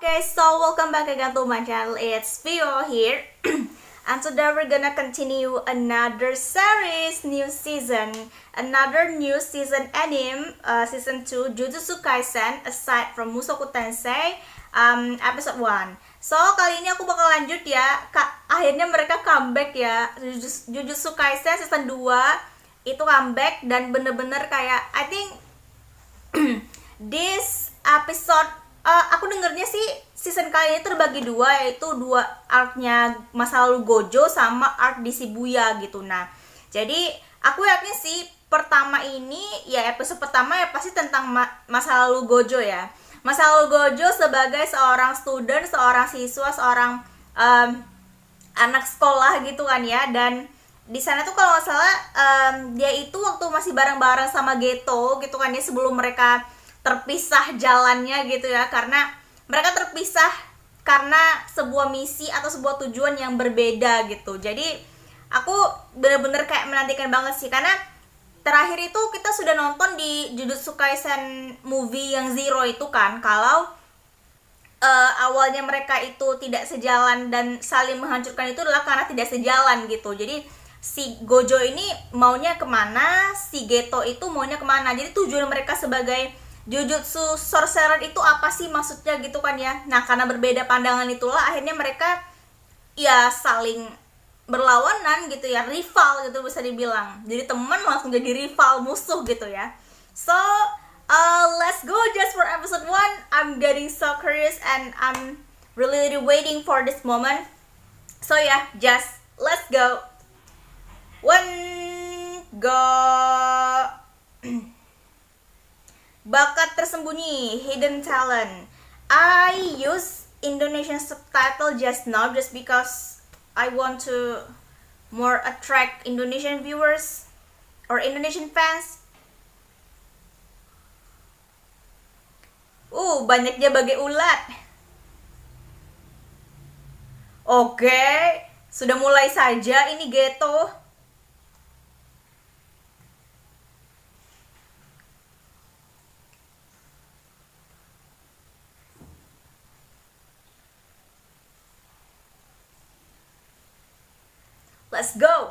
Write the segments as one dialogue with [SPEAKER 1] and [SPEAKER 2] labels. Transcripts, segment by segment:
[SPEAKER 1] Okay, so welcome back again to my channel. It's Vio here. And today we're gonna continue another series, another new season anime, season 2, Jujutsu Kaisen, aside from Mushoku Tensei, episode 1. So, kali ini aku bakal lanjut ya. Akhirnya mereka comeback ya. Jujutsu Kaisen season 2 itu comeback dan bener-bener kayak, I think this episode aku dengernya sih season kali ini terbagi dua, yaitu dua arc-nya masa lalu Gojo sama arc di Shibuya gitu. Nah, jadi aku yakin sih pertama ini ya, episode pertama ya pasti tentang masa lalu Gojo ya. Masa lalu Gojo sebagai seorang student, seorang siswa, seorang anak sekolah gitu kan ya. Dan di sana tuh kalau nggak salah dia itu waktu masih bareng-bareng sama Geto gitu kan ya, sebelum mereka terpisah jalannya gitu ya, karena mereka terpisah karena sebuah misi atau sebuah tujuan yang berbeda gitu. Jadi aku bener-bener kayak menantikan banget sih, karena terakhir itu kita sudah nonton di Jujutsu Kaisen movie yang Zero itu kan, kalau awalnya mereka itu tidak sejalan dan saling menghancurkan itu adalah karena tidak sejalan gitu. Jadi si Gojo ini maunya kemana, si Geto itu maunya kemana. Jadi tujuan mereka sebagai Jujutsu Sorcerer itu apa sih maksudnya gitu kan ya. Nah, karena berbeda pandangan itulah akhirnya mereka ya saling berlawanan gitu ya, rival gitu bisa dibilang. Jadi teman langsung jadi rival, musuh gitu ya. So, let's go just for episode 1. I'm getting so curious and I'm really waiting for this moment. So yeah, just let's go. Go. Bakat tersembunyi, hidden talent. I use Indonesian subtitle just now just because I want to more attract Indonesian viewers or Indonesian fans. Banyaknya bagai ulat. Oke, sudah mulai saja ini Geto. Let's go.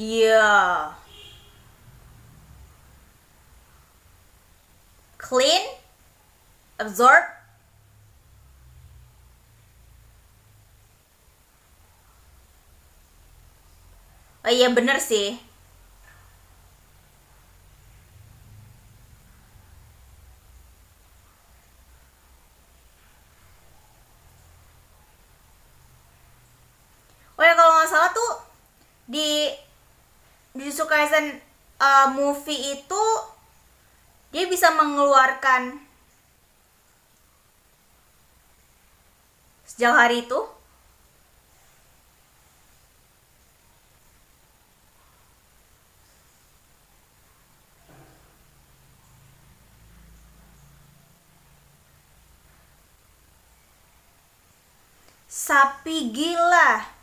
[SPEAKER 1] Yeah. Clean, absorb. Oh iya bener sih. Oh ya, kalau nggak salah tuh di Jujutsu Kaisen movie itu dia bisa mengeluarkan sejak hari itu. Sapi gila.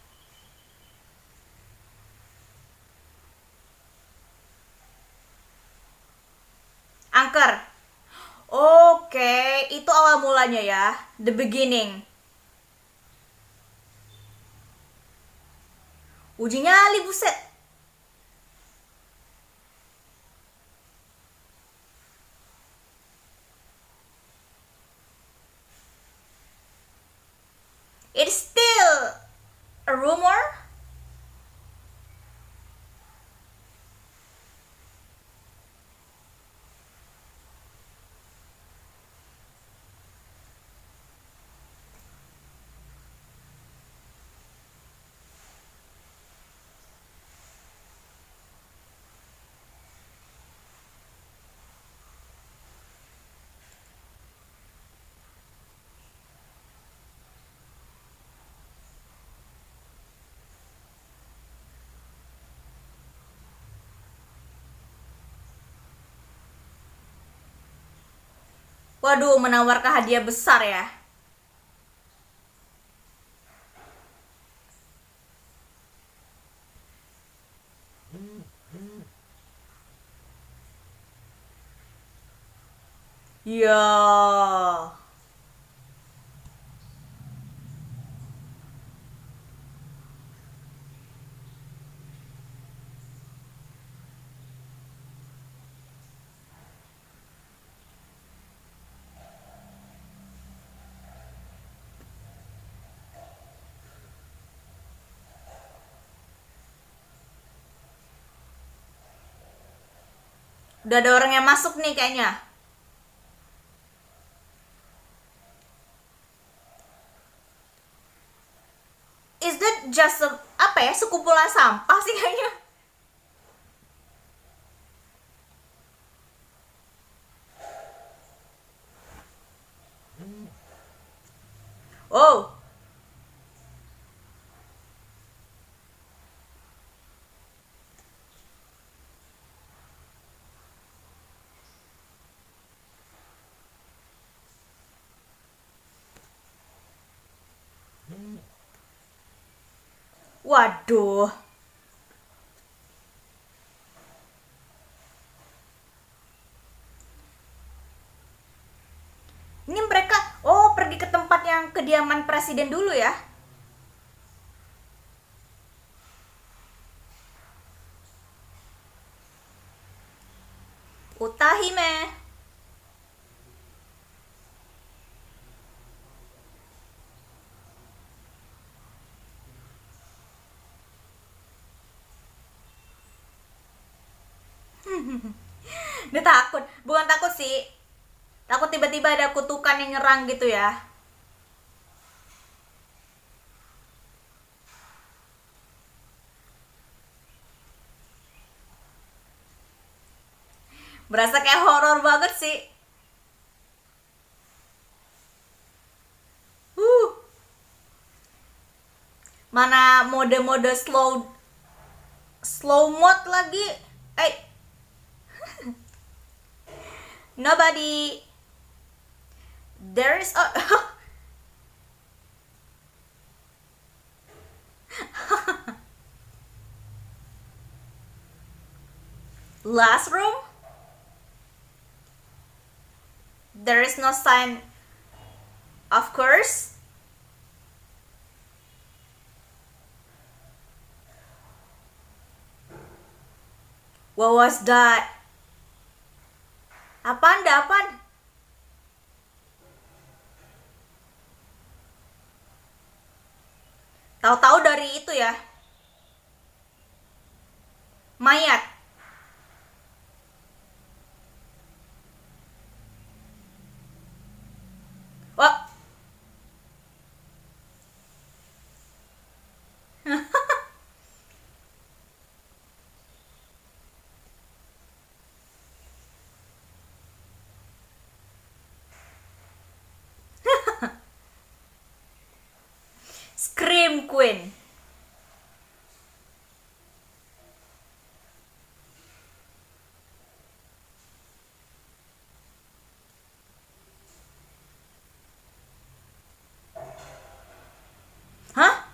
[SPEAKER 1] Angker. Oke, itu awal mulanya ya. The beginning. Uji nyali, buset. It's still a rumor. Waduh, menawarkan hadiah besar ya. Ya. Udah ada orang yang masuk nih kayaknya. Is that just apa ya, sekumpulan sampah sih kayaknya. Oh, waduh. Ini mereka, oh, pergi ke tempat yang kediaman presiden dulu ya. Utahime. Dia takut, bukan takut sih. Takut tiba-tiba ada kutukan yang nyerang gitu ya. Berasa kayak horor banget sih. Uh, Mana mode-mode slow mode lagi. Eh, nobody. There is a last room. There is no sign. Of course. What was that? Apaan, apaan? Tahu-tahu dari itu ya. Mayat. Wah, Scream Queen. Hah?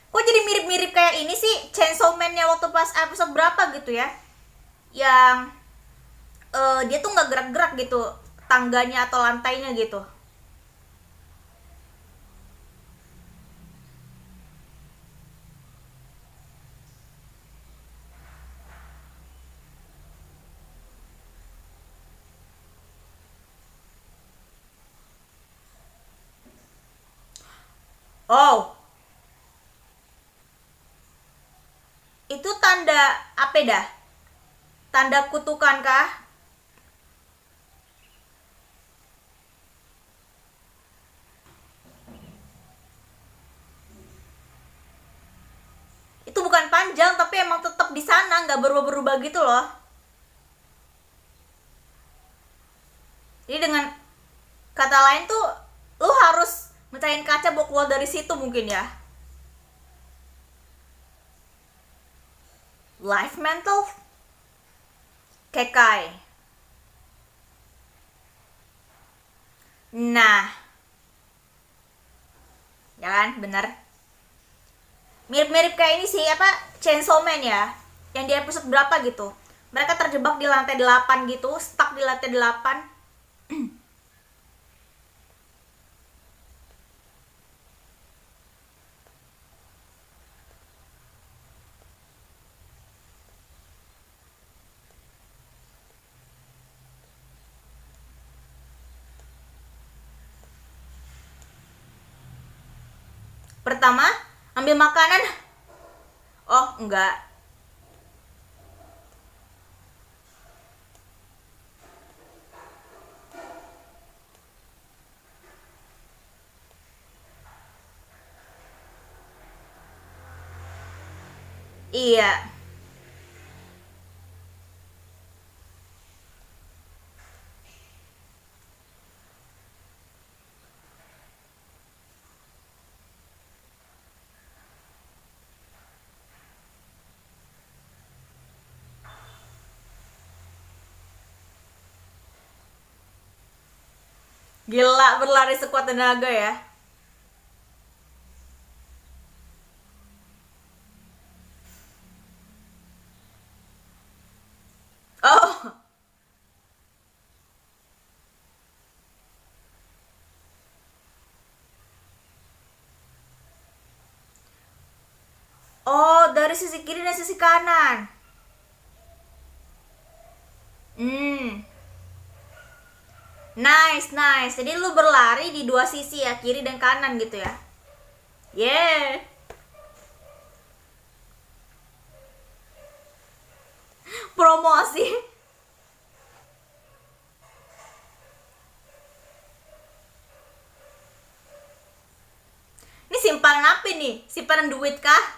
[SPEAKER 1] Kok jadi mirip-mirip kayak ini sih, Chainsaw Man-nya waktu pas episode berapa gitu ya? Yang dia tuh nggak gerak-gerak gitu, tangganya atau lantainya gitu. Oh, itu tanda apa dah? Tanda kutukan kah? Itu bukan panjang tapi emang tetap di sana, nggak berubah-berubah gitu loh. Jadi dengan kata lain tuh, lu harus mecahin kaca buat keluar dari situ mungkin ya. Life mental kekai. Nah, ya kan, bener. Mirip-mirip kayak ini sih, apa, Chainsaw Man ya, yang di episode berapa gitu, mereka terjebak di lantai 8 gitu, stuck di lantai 8. Pertama, ambil makanan. Oh, enggak. Iya. Gila, berlari sekuat tenaga ya. Oh. Oh, dari sisi kiri dan sisi kanan. Hmm. Nice, nice. Jadi lu berlari di dua sisi ya, kiri dan kanan gitu ya. Yeah. Promosi. Ini simpanan apa nih? Simpanan duit kah?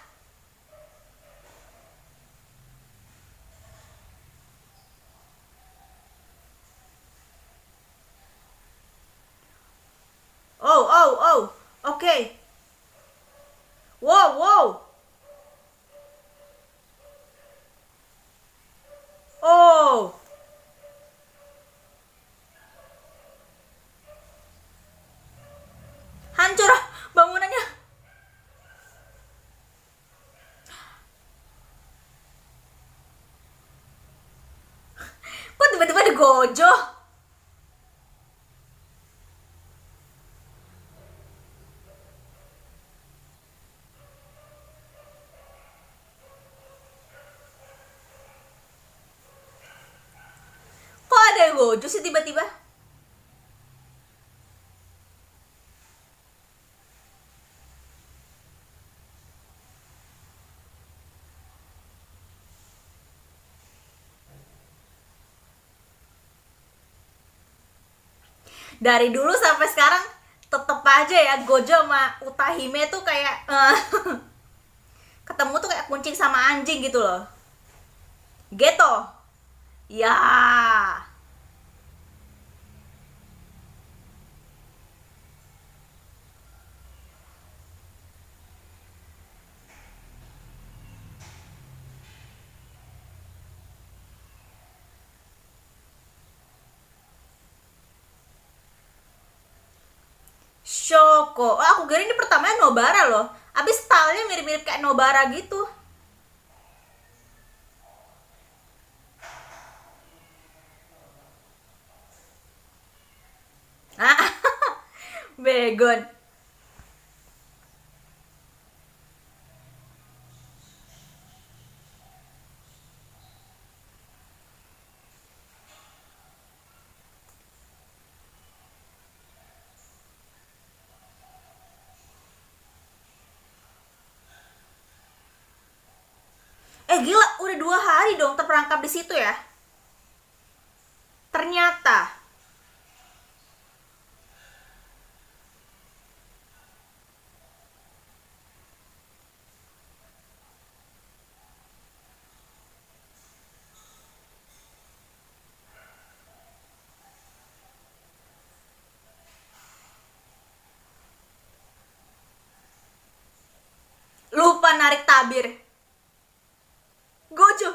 [SPEAKER 1] Oh, oh, oh. Oke. Okay. Wow, wow. Oh. Hancur bangunannya. Kok tiba-tiba ada Gojo? Kok ada Gojo sih tiba-tiba? Dari dulu sampai sekarang tetep aja ya Gojo sama Utahime tuh kayak ketemu tuh kayak kucing sama anjing gitu loh. Gitu. Ya. Shoko. Oh, aku kira ini pertamanya Nobara loh. Abis stylenya mirip-mirip kayak Nobara gitu. Ah, Begon. Gila, udah 2 hari dong terperangkap di situ ya. Ternyata. Lupa narik tabir. Gojo.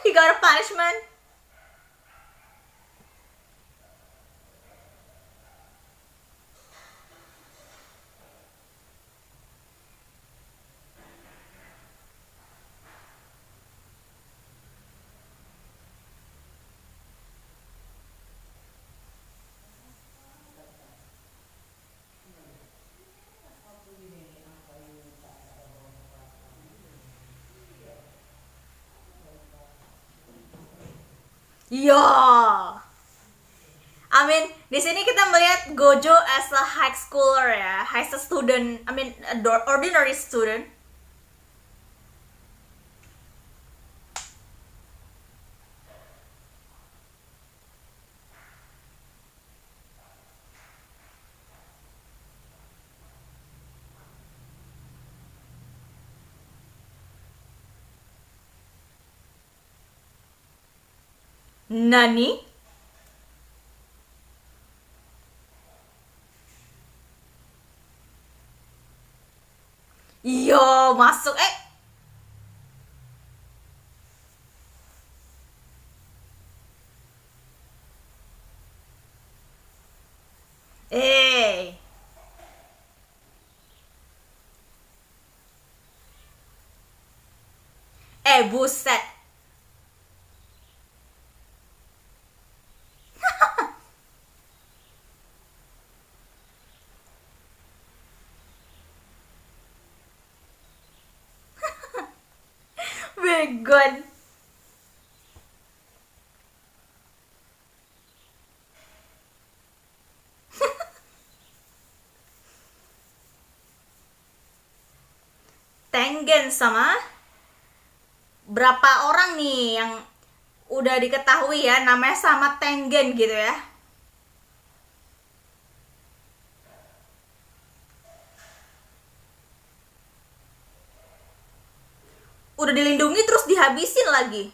[SPEAKER 1] He got a punishment. Iya. I mean, di sini kita melihat Gojo as a high schooler ya, high school student, I mean, ordinary student. Nani? Iya, masuk. Eh. Buset. Begon. Tengen sama berapa orang nih yang udah diketahui ya namanya sama Tengen gitu ya. Udah dilindungi terus dihabisin lagi.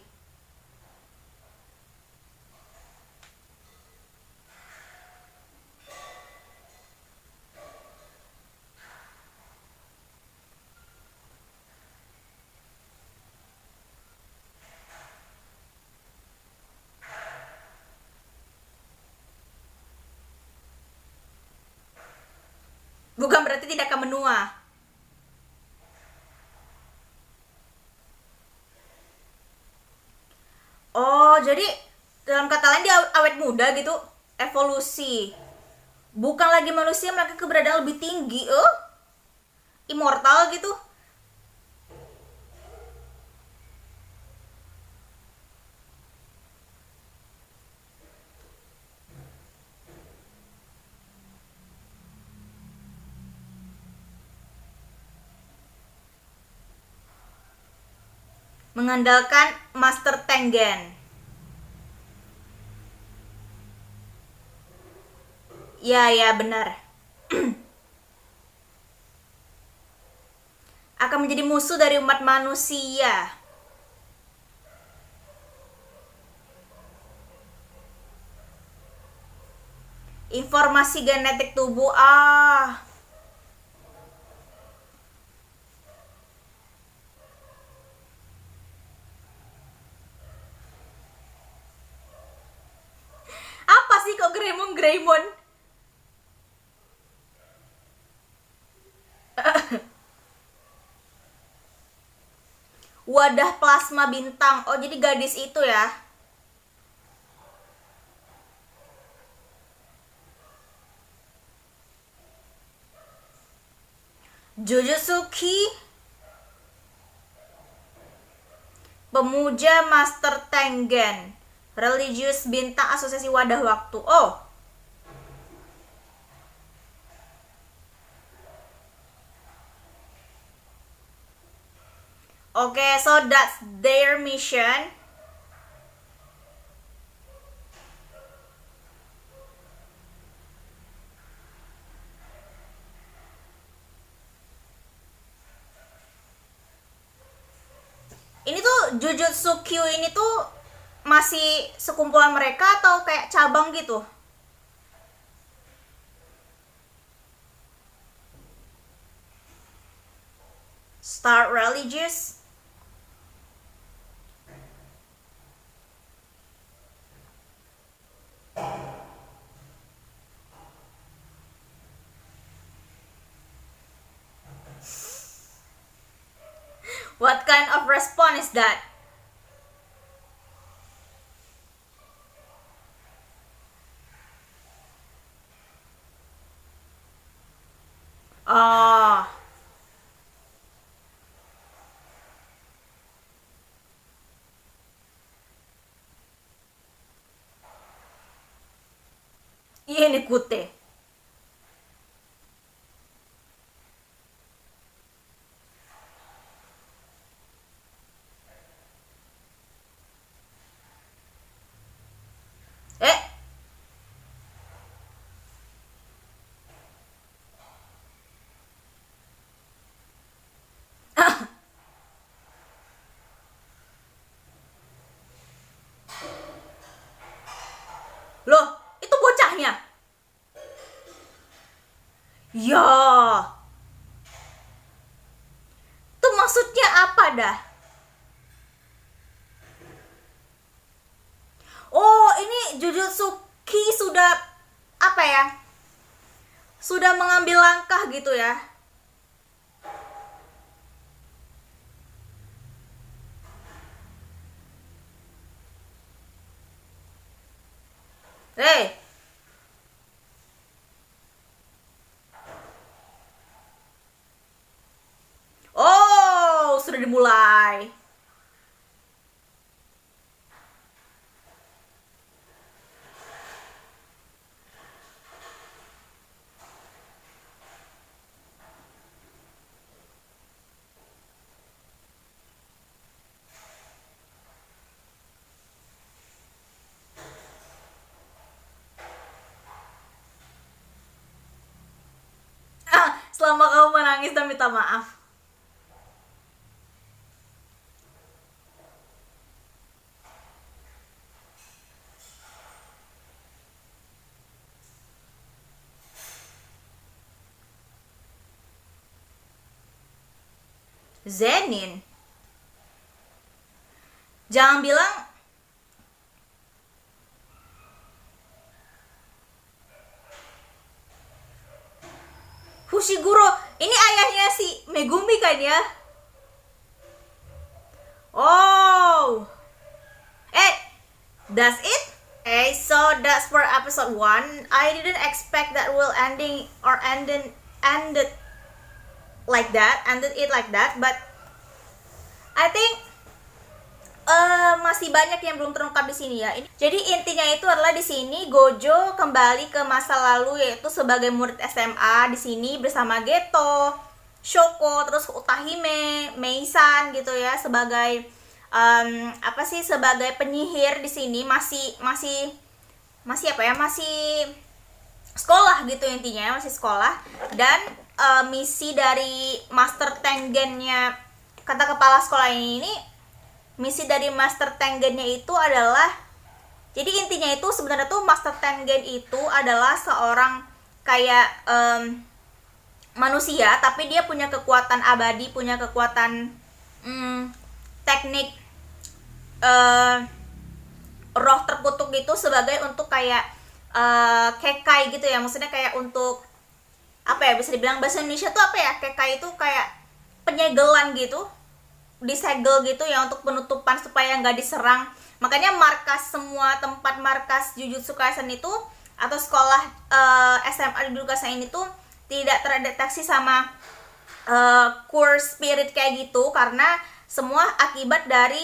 [SPEAKER 1] Bukan berarti tidak akan menua. Oh, jadi dalam kata lain dia awet muda gitu, evolusi. Bukan lagi manusia, mereka keberadaan lebih tinggi, immortal gitu. Mengandalkan Master Tengen. Ya, ya benar. Akan menjadi musuh dari umat manusia. Informasi genetik tubuh. Apa sih kok Greymon Greymon? Wadah plasma bintang. Oh, jadi gadis itu ya. Jujutsuki Pemuja Master Tengen. Religius bintang asosiasi wadah waktu. Oh. Okay, so that's their mission. Ini tuh Jujutsu Q ini tuh masih sekumpulan mereka atau kayak cabang gitu? Star Religious. What kind of response is that? Oh. Ini kute. Eh, loh, itu bocahnya. Ya, itu maksudnya apa dah? Oh, ini Jujutsu Ki sudah apa ya? Sudah mengambil langkah gitu ya. Eh, oh, sudah dimulai. Selama kamu menangis dan minta maaf. Zenin, jangan bilang Fushiguro. Ini ayahnya si Megumi kan ya? Oh, that's it. Okay, so that's for episode 1. I didn't expect that will ended like that, ended it like that, but I think masih banyak yang belum terungkap di sini ya. Jadi intinya itu adalah di sini Gojo kembali ke masa lalu, yaitu sebagai murid SMA di sini bersama Geto, Shoko, terus Utahime, Meisan gitu ya, sebagai sebagai penyihir di sini masih apa ya, masih sekolah gitu intinya, masih sekolah. Dan misi dari Master Tengen-nya kata kepala sekolah ini, misi dari Master Tengen-nya itu adalah, jadi intinya itu sebenarnya tuh Master Tengen itu adalah seorang kayak manusia, tapi dia punya kekuatan abadi, punya kekuatan teknik roh terkutuk gitu, sebagai untuk kayak kekai gitu ya, maksudnya kayak untuk apa ya, bisa dibilang bahasa Indonesia tuh apa ya, kekai itu kayak penyegelan gitu, disegel gitu ya, untuk penutupan supaya nggak diserang. Makanya semua tempat markas Jujutsu Kaisen itu atau sekolah SMA di Jujutsu Kaisen ini tuh tidak terdeteksi sama core spirit kayak gitu, karena semua akibat dari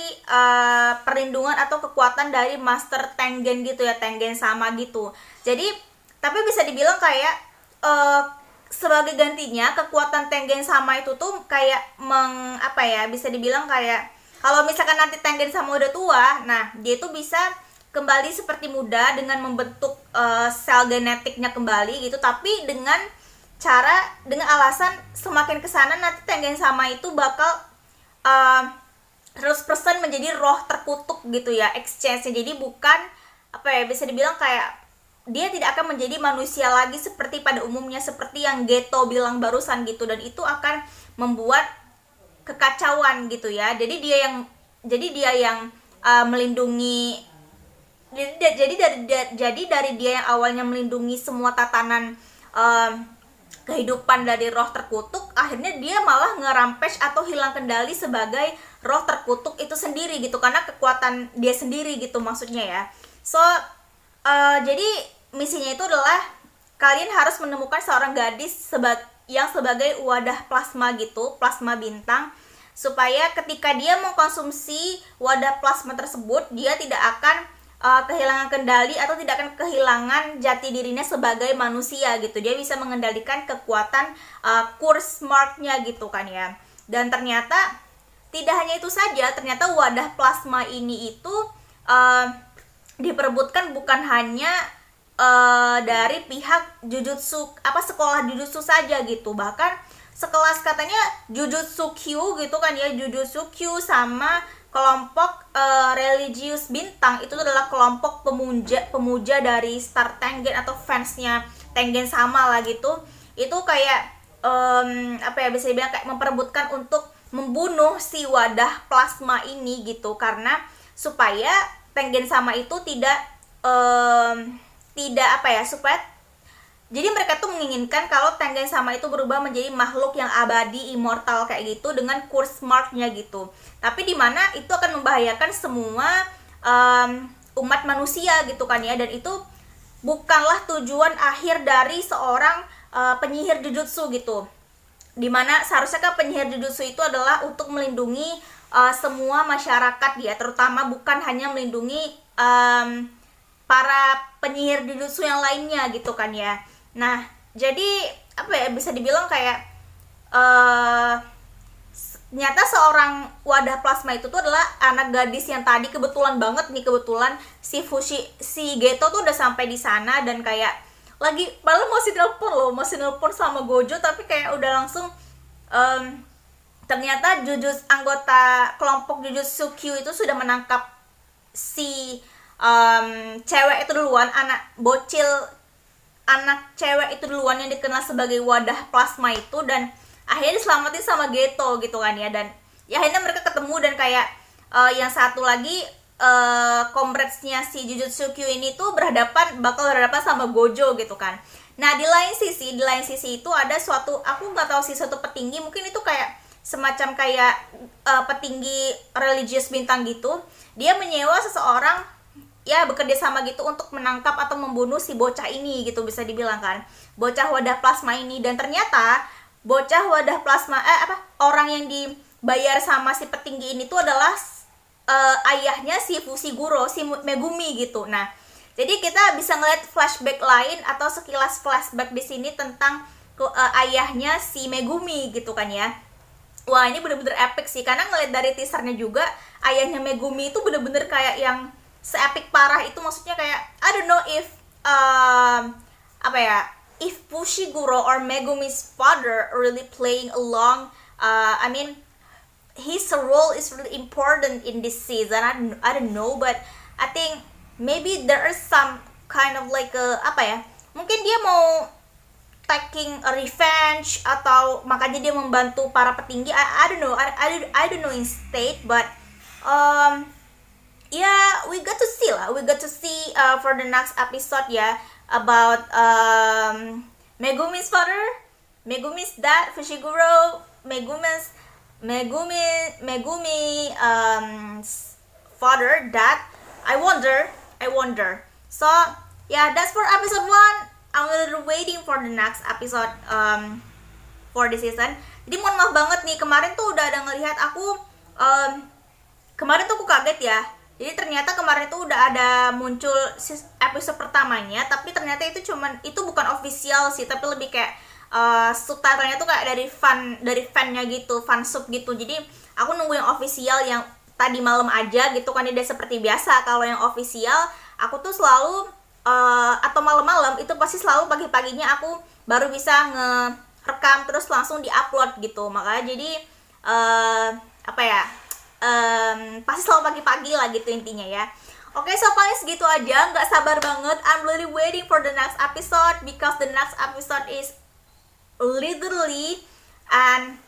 [SPEAKER 1] perlindungan atau kekuatan dari Master Tengen gitu ya, Tengen sama gitu. Jadi tapi bisa dibilang kayak sebagai gantinya kekuatan Tengen sama itu tuh kayak bisa dibilang kayak kalau misalkan nanti Tengen sama udah tua, nah dia tuh bisa kembali seperti muda dengan membentuk sel genetiknya kembali gitu, tapi dengan alasan semakin kesana nanti Tengen sama itu bakal 100% menjadi roh terkutuk gitu ya, exchange-nya. Jadi bukan bisa dibilang kayak dia tidak akan menjadi manusia lagi seperti pada umumnya, seperti yang Geto bilang barusan gitu, dan itu akan membuat kekacauan gitu ya. Jadi dia yang melindungi, jadi dari dia yang awalnya melindungi semua tatanan kehidupan dari roh terkutuk, akhirnya dia malah ngerampage atau hilang kendali sebagai roh terkutuk itu sendiri gitu, karena kekuatan dia sendiri gitu maksudnya ya. So jadi misinya itu adalah kalian harus menemukan seorang gadis yang sebagai wadah plasma gitu, plasma bintang, supaya ketika dia mengkonsumsi wadah plasma tersebut, dia tidak akan kehilangan kendali atau tidak akan kehilangan jati dirinya sebagai manusia gitu. Dia bisa mengendalikan kekuatan Curse Mark-nya gitu kan ya. Dan ternyata tidak hanya itu saja, ternyata wadah plasma ini itu diperebutkan bukan hanya dari pihak Jujutsu sekolah Jujutsu saja gitu. Bahkan sekelas katanya Jujutsu Q gitu kan ya, Jujutsu Q sama kelompok religius bintang itu adalah kelompok pemuja dari Star Tengen atau fansnya Tengen sama lah gitu. Itu kayak bisa dibilang kayak memperebutkan untuk membunuh si wadah plasma ini gitu, karena supaya Tengen sama itu supaya jadi mereka tuh menginginkan kalau Tengen sama itu berubah menjadi makhluk yang abadi, immortal kayak gitu dengan curse mark-nya gitu. Tapi di mana itu akan membahayakan semua umat manusia gitu kan ya. Dan itu bukanlah tujuan akhir dari seorang penyihir Jujutsu gitu. Dimana seharusnya kan penyihir Jujutsu itu adalah untuk melindungi semua masyarakat ya, terutama bukan hanya melindungi para penyihir Jujutsu yang lainnya gitu kan ya. Nah, jadi bisa dibilang kayak ternyata seorang wadah plasma itu tuh adalah anak gadis yang tadi kebetulan si Geto tuh udah sampai di sana dan kayak lagi malah masih nelpon sama Gojo, tapi kayak udah langsung ternyata anggota kelompok Jujutsu Q itu sudah menangkap si cewek itu duluan, anak cewek itu duluan yang dikenal sebagai wadah plasma itu, dan akhirnya diselamatin sama Geto gitu kan ya. Dan ya akhirnya mereka ketemu dan kayak yang satu lagi comrades-nya si Jujutsu Q ini tuh bakal berhadapan sama Gojo gitu kan. Nah di lain sisi itu ada aku nggak tahu sih, suatu petinggi, mungkin itu kayak semacam kayak petinggi religius bintang gitu. Dia menyewa seseorang ya bekerja sama gitu untuk menangkap atau membunuh si bocah ini gitu, bisa dibilang kan, bocah wadah plasma ini. Dan ternyata bocah wadah plasma orang yang dibayar sama si petinggi ini tuh adalah ayahnya si Fushiguro, si Megumi gitu. Nah, jadi kita bisa ngeliat flashback lain atau sekilas flashback di sini tentang ayahnya si Megumi gitu kan ya. Wah, ini bener-bener epic sih, karena ngeliat dari teasernya juga ayahnya Megumi itu bener-bener kayak yang se-epic parah itu. Maksudnya kayak I don't know if if Fushiguro or Megumi's father really playing along. His role is really important in this season. I don't know, but I think maybe there is some kind of like mungkin dia mau taking a revenge atau makanya dia membantu para petinggi. I don't know. I don't know in state, but yeah, we got to see for the next episode ya about Megumi's father, Megumi's dad, Fushiguro, Megumi's father, dad. I wonder. So yeah, that's for episode 1. I'm really waiting for the next episode for this season. Jadi mohon maaf banget nih, kemarin tuh udah ada ngelihat aku kemarin tuh aku kaget ya. Jadi ternyata kemarin itu udah ada muncul episode pertamanya, tapi ternyata itu bukan official sih, tapi lebih kayak subtitlenya tuh kayak dari fannya gitu, fan sub gitu. Jadi aku nunggu yang official yang tadi malam aja gitu kan. Dia seperti biasa, kalau yang official aku tuh selalu atau malam-malam itu pasti selalu pagi-paginya aku baru bisa ngerekam terus langsung diupload gitu. Makanya jadi pasti selalu pagi-pagi lah gitu intinya ya. Oke, so paling segitu aja, nggak sabar banget. I'm really waiting for the next episode because the next episode is literally and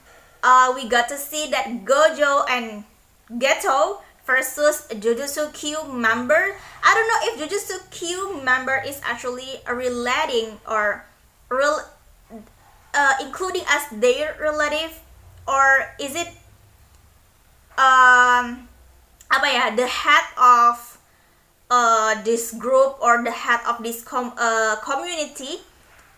[SPEAKER 1] we got to see that Gojo and Geto versus Jujutsu Q member. I don't know if Jujutsu Q member is actually relating or including as their relative, or is it the head of this group or the head of this community.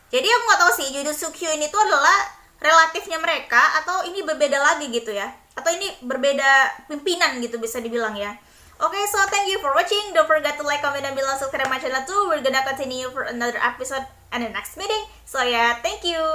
[SPEAKER 1] Jadi aku nggak tahu sih Jujutsu Q ini tuh adalah relatifnya mereka atau ini berbeda lagi gitu ya, atau ini berbeda pimpinan gitu bisa dibilang ya. Okay, so thank you for watching. Don't forget to like, comment, and below, subscribe my channel too. We're gonna continue for another episode and the next meeting. So yeah, thank you.